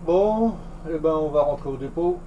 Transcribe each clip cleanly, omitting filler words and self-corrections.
Bon, eh ben on va rentrer au dépôt.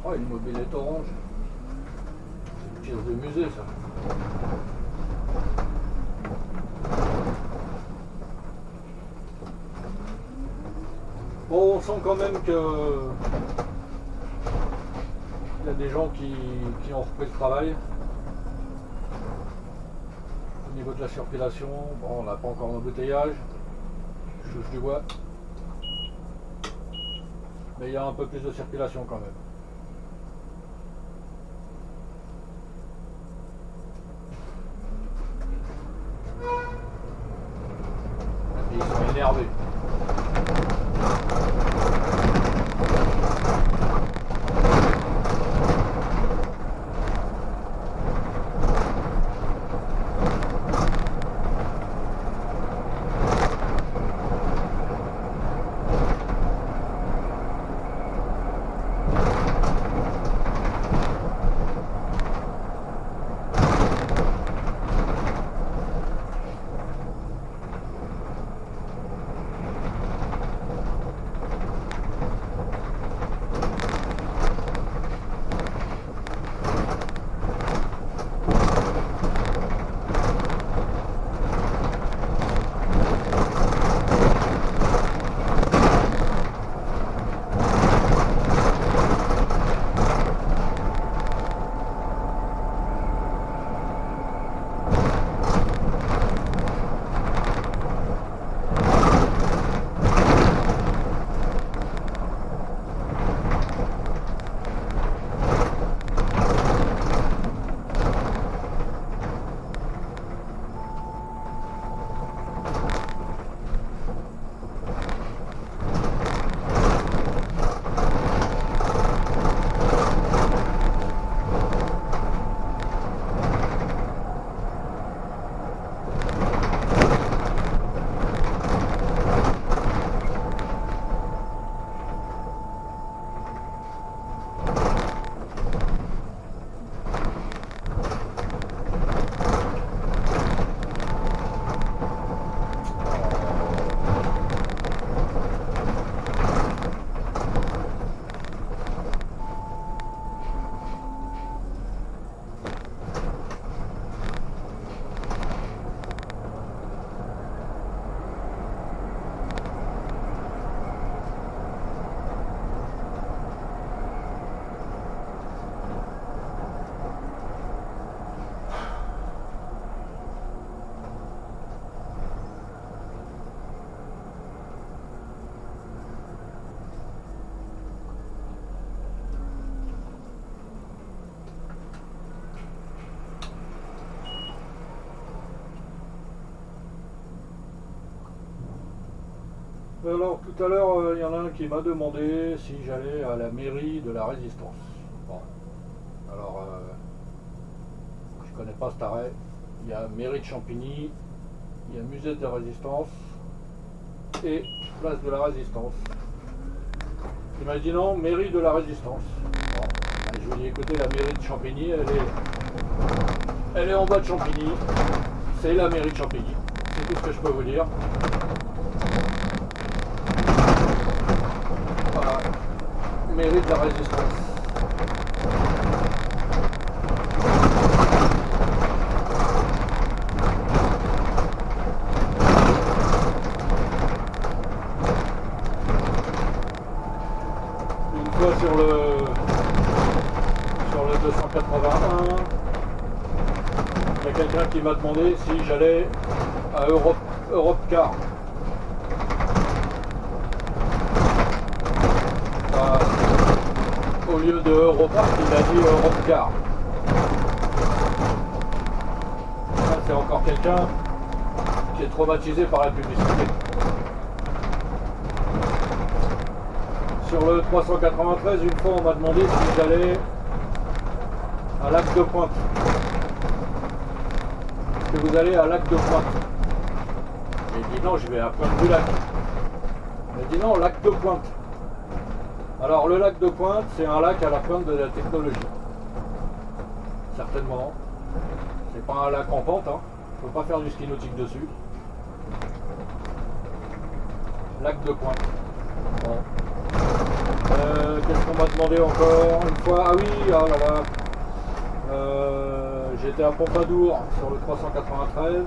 Oh, une mobilette orange. C'est une pièce de musée, ça. Bon, on sent quand même que il y a des gens qui ont repris le travail. Au niveau de la circulation, bon, on n'a pas encore d'embouteillage. Je touche du bois. Mais il y a un peu plus de circulation quand même. Et puis ils sont énervés. Alors tout à l'heure, il y en a un qui m'a demandé si j'allais à la mairie de la Résistance. Bon, alors je connais pas cet arrêt. Il y a mairie de Champigny, il y a musée de la Résistance et place de la Résistance. Il m'a dit non, mairie de la Résistance. Bon, ben, je lui ai dit écoutez, la mairie de Champigny, elle est en bas de Champigny. C'est la mairie de Champigny. C'est tout ce que je peux vous dire. Voilà. Mairie de la Résistance. quelqu'un qui m'a demandé si j'allais à Europcar. Au lieu de Europark, il a dit Europcar. Ça, c'est encore quelqu'un qui est traumatisé par la publicité. Sur le 393, une fois, on m'a demandé si j'allais à Lac de Pointe. Est-ce que vous allez à Lac de Pointe? J'ai dit non, je vais à Pointe-du-Lac. Il m'a dit non, Lac de Pointe. Alors le lac de Pointe, c'est un lac à la pointe de la technologie. Certainement. C'est pas un lac en pente, hein. Il ne faut pas faire du ski nautique dessus. Lac de Pointe. Bon. Qu'est-ce qu'on m'a demandé encore une fois? Ah oui, ah là là. J'étais à Pompadour sur le 393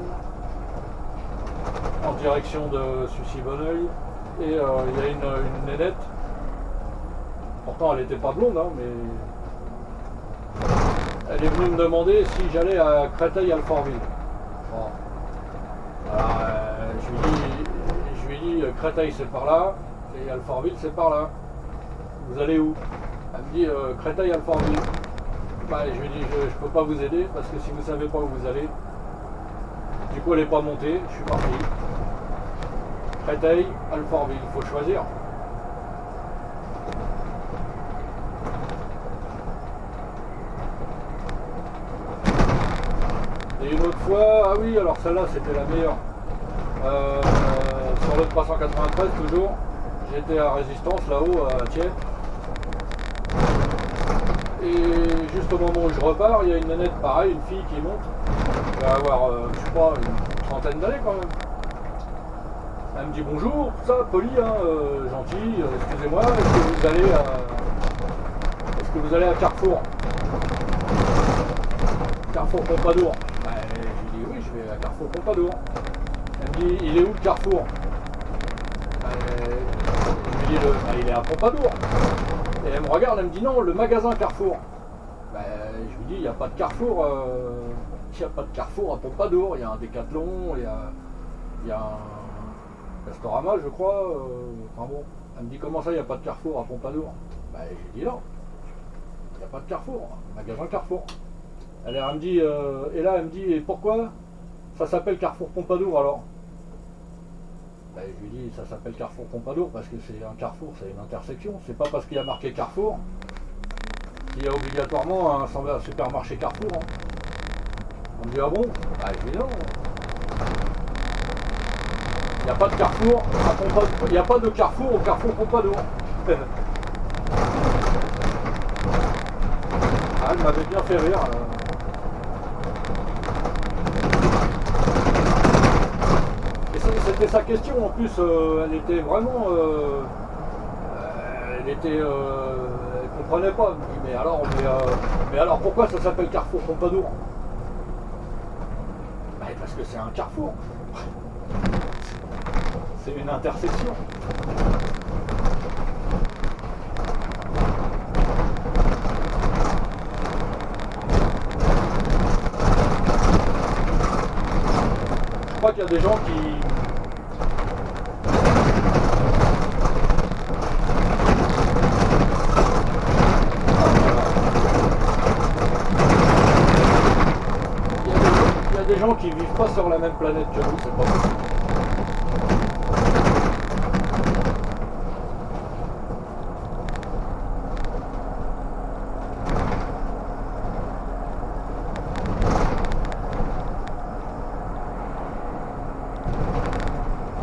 en direction de Sucy-Bonneuil et il y a une nénette. Pourtant elle n'était pas blonde, hein, mais elle est venue me demander si j'allais à Créteil-Alfortville. Bon. Alors je lui ai dit Créteil c'est par là et Alfortville c'est par là. Vous allez où? Elle me dit Créteil-Alfortville. Bah, je lui ai dit je ne peux pas vous aider parce que si vous ne savez pas où vous allez. Du coup elle n'est pas montée, je suis parti. Créteil-Alfortville, il faut choisir. Et une autre fois, ah oui, alors celle-là c'était la meilleure. Sur le 393 toujours, j'étais à Résistance là-haut à Thiers. Et juste au moment où je repars, il y a une nénette pareil, une fille qui monte. Elle va avoir, je sais pas, une trentaine d'années quand même. Elle me dit bonjour, tout ça, poli, hein, gentil, excusez-moi, est-ce que vous allez à Carrefour? Carrefour Pompadour. Je lui dis oui, je vais à Carrefour Pompadour. Elle me dit il est où le Carrefour? Je lui dis il est à Pompadour. Et elle me regarde, elle me dit non, le magasin Carrefour. Je lui dis il n'y a pas de Carrefour, à Pompadour. Il y a un Décathlon, il y a un Castorama, je crois. Enfin bon, elle me dit comment ça, il n'y a pas de Carrefour à Pompadour? Je lui dis non, il n'y a pas de Carrefour, magasin Carrefour. Elle me dit, et là elle me dit, et pourquoi ça s'appelle Carrefour Pompadour alors? Je lui dis, ça s'appelle Carrefour Pompadour parce que c'est un carrefour, c'est une intersection. C'est pas parce qu'il y a marqué Carrefour qu'il y a obligatoirement un supermarché Carrefour. Hein. On me dit, ah bon? Je dis non. Il n'y a pas de Carrefour à Pompadour. Il n'y a pas de Carrefour au Carrefour Pompadour. Elle m'avait bien fait rire. C'était sa question en plus, elle était vraiment, elle comprenait pas. Elle me dit, mais alors pourquoi ça s'appelle Carrefour Pompadour? Parce que c'est un carrefour, c'est une intersection. Je crois qu'il y a des gens qui... des gens qui vivent pas sur la même planète que nous, c'est pas possible.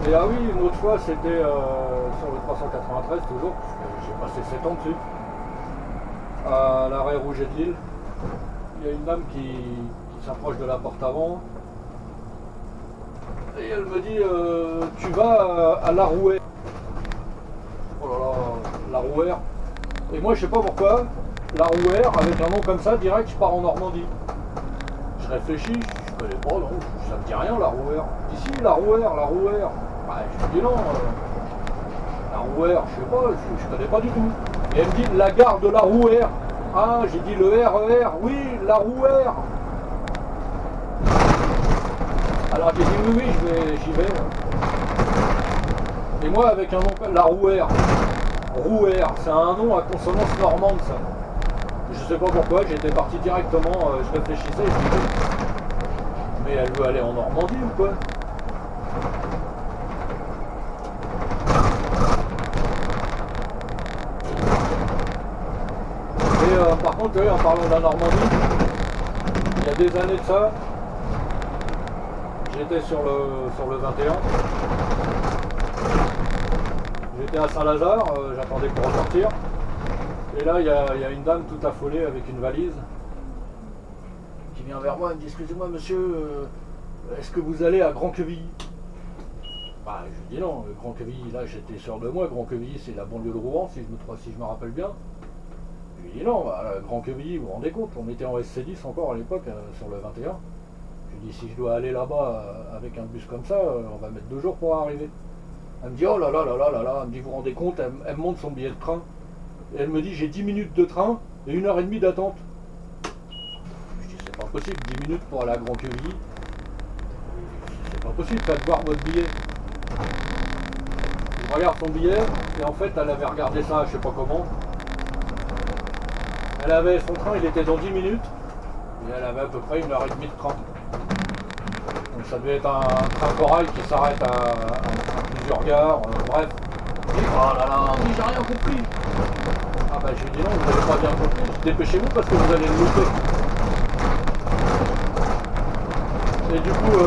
Et ah oui, une autre fois c'était sur le 393 toujours, parce que j'ai passé 7 ans dessus, à l'arrêt Rouget de Lille. Il y a une dame qui s'approche de la porte avant et elle me dit tu vas à La Rouère. Oh là là, La Rouère. Et moi je sais pas pourquoi, La Rouère avec un nom comme ça, direct je pars en Normandie. Je réfléchis, je connais pas, non, ça me dit rien La Rouère. Ici La Rouère, La Rouère. Je lui dis non, La Rouère, je sais pas, je connais pas du tout. Et elle me dit la gare de La Rouère. Ah, j'ai dit le RER, oui, la roue R. Alors j'ai dit oui, j'y vais. Et moi avec un nom, la roue R. Roue R, c'est un nom à consonance normande ça. Je sais pas pourquoi, j'étais parti directement, je réfléchissais et je disais, mais elle veut aller en Normandie ou quoi? Et par contre, en parlant de la Normandie, il y a des années de ça, j'étais sur le 21. J'étais à Saint-Lazare, j'attendais pour ressortir. Et là, il y a une dame toute affolée avec une valise qui vient vers moi et me dit, excusez-moi monsieur, est-ce que vous allez à Grand-Quevilly? Bah, je lui dis non, Grand-Quevilly, là j'étais sûr de moi, Grand-Quevilly c'est la banlieue de Rouen, si je me rappelle bien. Je lui dis non, bah, Grand-Quevilly, vous vous rendez compte, on était en SC10 encore à l'époque, sur le 21. Je lui dis, si je dois aller là-bas avec un bus comme ça, on va mettre 2 jours pour arriver. Elle me dit, oh là là là là là là, elle me dit, vous vous rendez compte, elle me montre son billet de train. Et elle me dit, j'ai 10 minutes de train et 1h30 d'attente. Je dis, c'est pas possible, 10 minutes pour aller à Grand-Quevilly. C'est pas possible, faites voir votre billet. Je regarde son billet, et en fait, elle avait regardé ça, je sais pas comment. Elle avait son train, il était dans 10 minutes, et elle avait à peu près 1h30 de train. Donc ça devait être un train corail qui s'arrête à plusieurs gares, bref. Et oh là là, mais j'ai rien compris. Ah bah je lui dis non, vous n'avez pas bien compris, dépêchez-vous parce que vous allez le louper. Et du coup,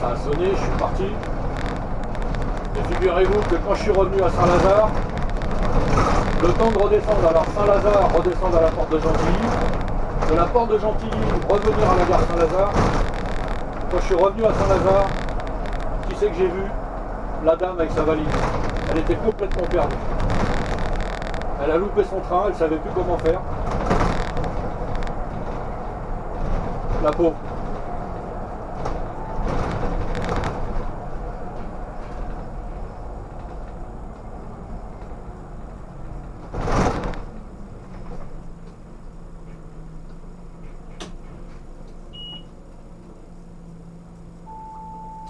ça a sonné, je suis parti. Et figurez-vous que quand je suis revenu à Saint-Lazare, le temps de redescendre, alors Saint-Lazare, redescendre à la porte de Gentilly, de la porte de Gentilly, revenir à la gare Saint-Lazare. Quand je suis revenu à Saint-Lazare, qui c'est que j'ai vu? La dame avec sa valise. Elle était complètement perdue. Elle a loupé son train, elle ne savait plus comment faire. La pauvre.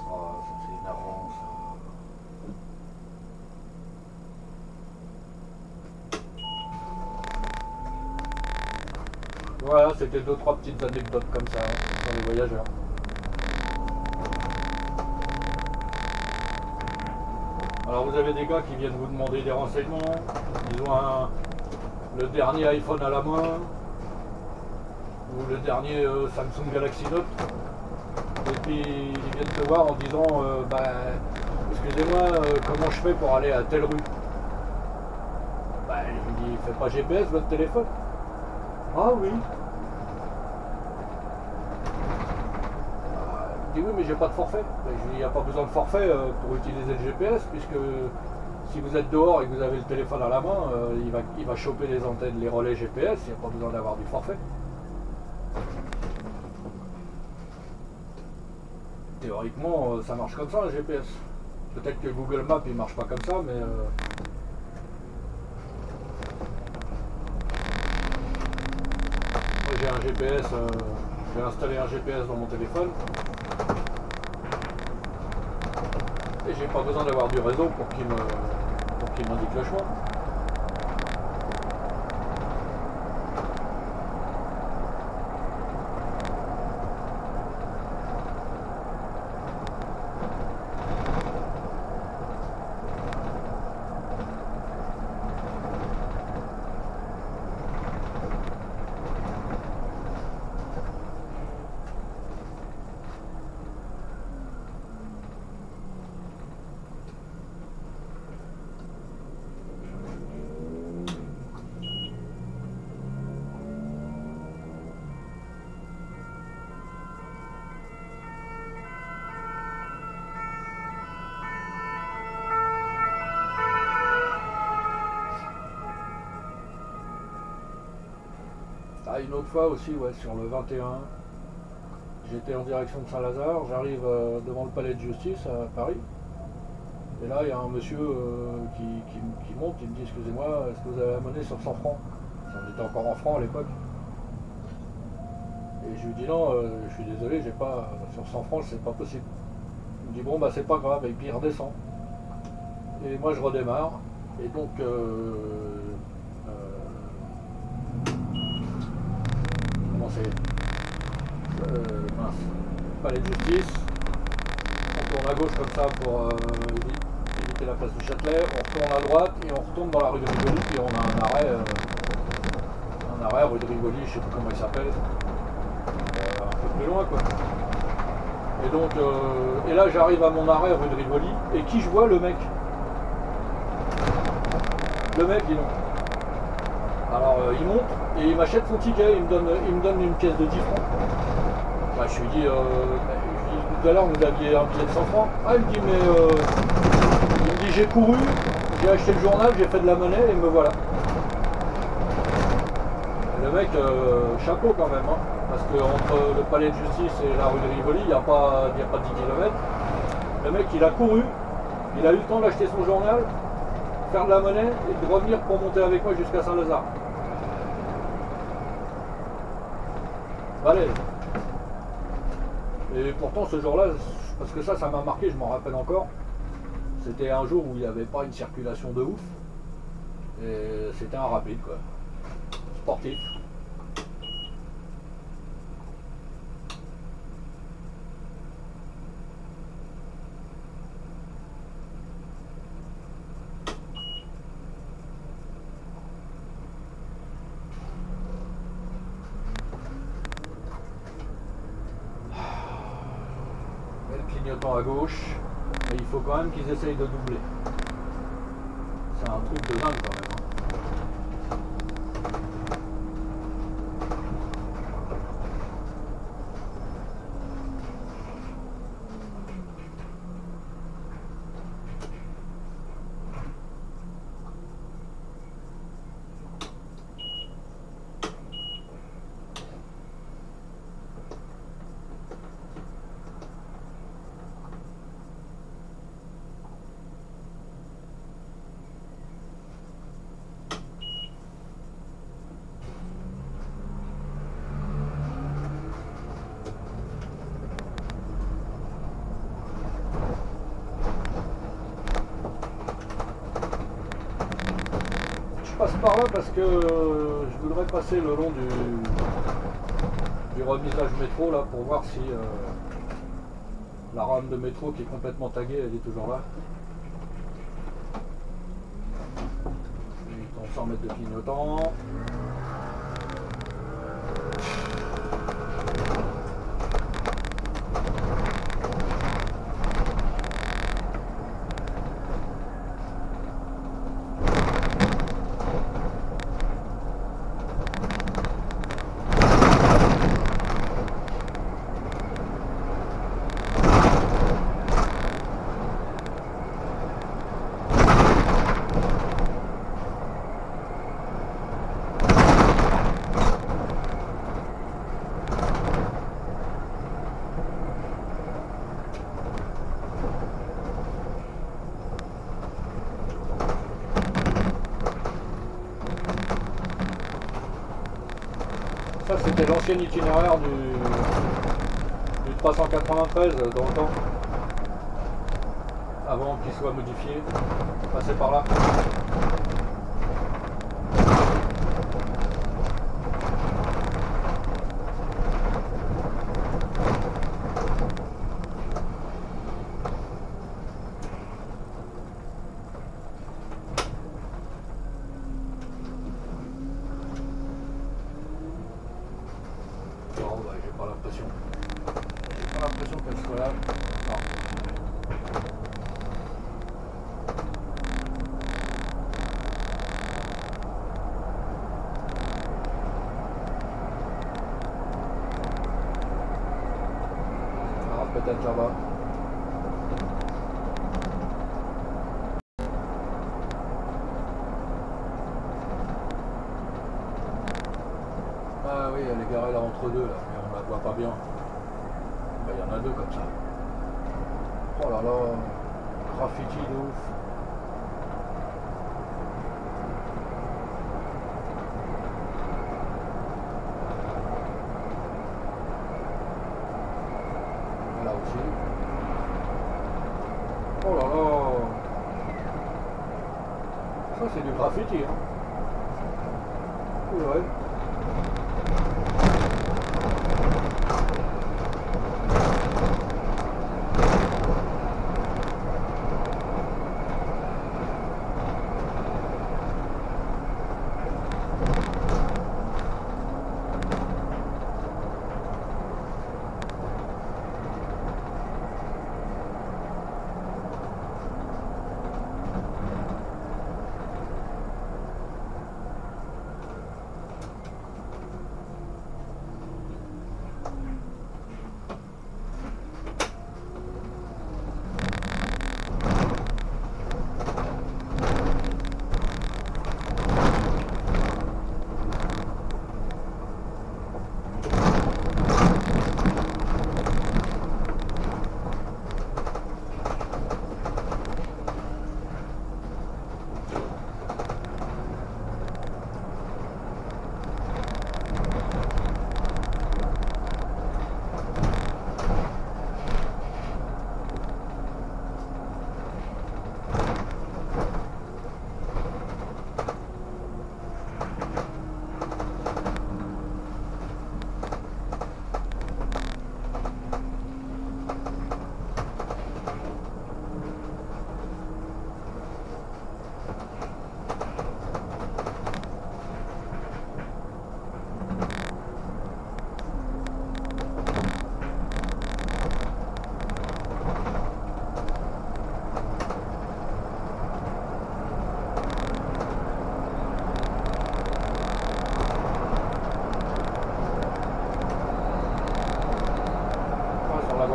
Oh, ça c'est énervant ça. Voilà, c'était 2-3 petites anecdotes comme ça, sur les voyageurs. Alors vous avez des gars qui viennent vous demander des renseignements, ils ont le dernier iPhone à la main, ou le dernier Samsung Galaxy Note, et puis ils viennent te voir en disant excusez-moi, comment je fais pour aller à telle rue? Bah, je lui dis, faites pas GPS votre téléphone? Ah oui. Il dit oui mais j'ai pas de forfait. Je lui dis, il n'y a pas besoin de forfait pour utiliser le GPS, puisque si vous êtes dehors et que vous avez le téléphone à la main, il va choper les antennes, les relais GPS, il n'y a pas besoin d'avoir du forfait. Théoriquement ça marche comme ça le GPS. Peut-être que Google Maps il marche pas comme ça, mais moi j'ai un GPS, j'ai installé un GPS dans mon téléphone. Et j'ai pas besoin d'avoir du réseau pour qu'il m'indique le chemin. Ah, une autre fois aussi, ouais, sur le 21, j'étais en direction de Saint-Lazare, j'arrive devant le palais de justice à Paris, et là il y a un monsieur qui monte, il me dit excusez-moi, est-ce que vous avez la monnaie sur 100 francs? On était encore en francs à l'époque. Et je lui dis non, je suis désolé, j'ai pas sur 100 francs, c'est pas possible. Il me dit bon bah c'est pas grave, et puis il redescend. Et moi je redémarre. Et donc comment c'est mince. Palais de justice. On tourne à gauche comme ça pour éviter la place du Châtelet, on retourne à droite et on retourne dans la rue de Rivoli, puis on a un arrêt rue de Rivoli, je sais plus comment il s'appelle, un peu plus loin quoi. Et donc et là j'arrive à mon arrêt rue de Rivoli, et qui je vois? Le mec. Le mec, dis donc. Alors il monte et il m'achète son ticket, il me donne une pièce de 10 francs. Bah, je lui dis tout à l'heure vous aviez un billet de 100 francs. Ah il me dit mais il me dit j'ai couru, j'ai acheté le journal, j'ai fait de la monnaie et me voilà. Et le mec, chapeau quand même, hein, parce que entre le palais de justice et la rue de Rivoli, il n'y a pas 10 km. Le mec il a couru, il a eu le temps d'acheter son journal, faire de la monnaie et de revenir pour monter avec moi jusqu'à Saint-Lazare. Allez. Et pourtant ce jour-là, parce que ça m'a marqué, je m'en rappelle encore, c'était un jour où il n'y avait pas une circulation de ouf, et c'était un rapide quoi, sportif. Clignotant à gauche, mais il faut quand même qu'ils essayent de doubler. C'est un truc de dingue quand même. Je passe par là parce que je voudrais passer le long du remisage métro là pour voir si la rame de métro qui est complètement taguée, elle est toujours là. On 100 mètres de clignotant. Ça c'était l'ancien itinéraire du 393 dans le temps, avant qu'il soit modifié, passer par là. J'ai pas l'impression qu'elle soit là. Non. Alors peut-être là-bas. Ah oui, elle est garée là entre deux là, mais on la voit pas bien. Il y en a deux comme ça. Oh là là, graffiti de ouf. aussi. Oh là là. Ça c'est du graffiti, hein. Ouais.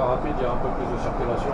Rapide, il y a un peu plus de circulation.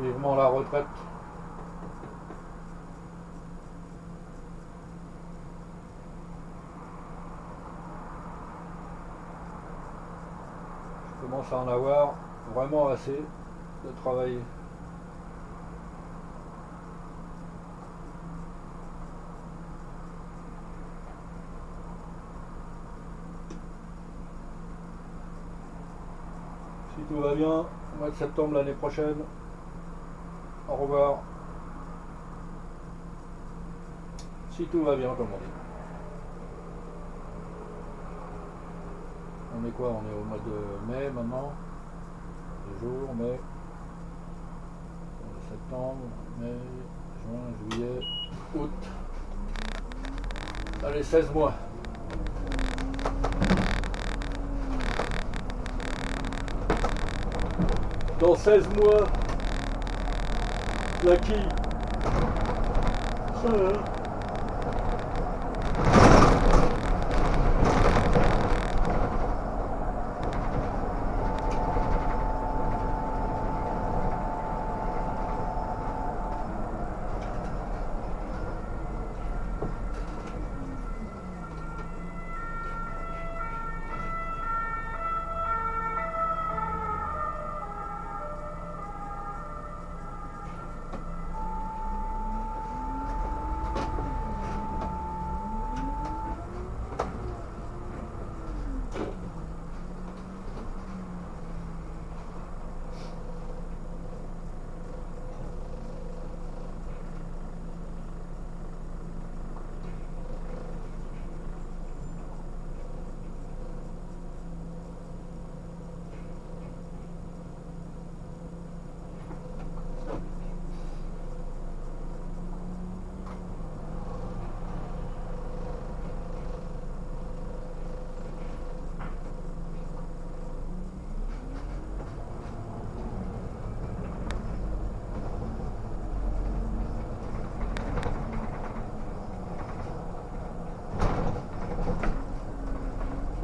Vivement la retraite. Je commence à en avoir vraiment assez de travailler. Si tout va bien, au mois de septembre l'année prochaine. Au revoir. Si tout va bien, comme on dit. On est quoi? On est au mois de mai maintenant. Les jours, mai, septembre, mai, juin, juillet, août. Allez, 16 mois. Dans 16 mois, la quille.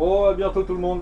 Bon, à bientôt tout le monde.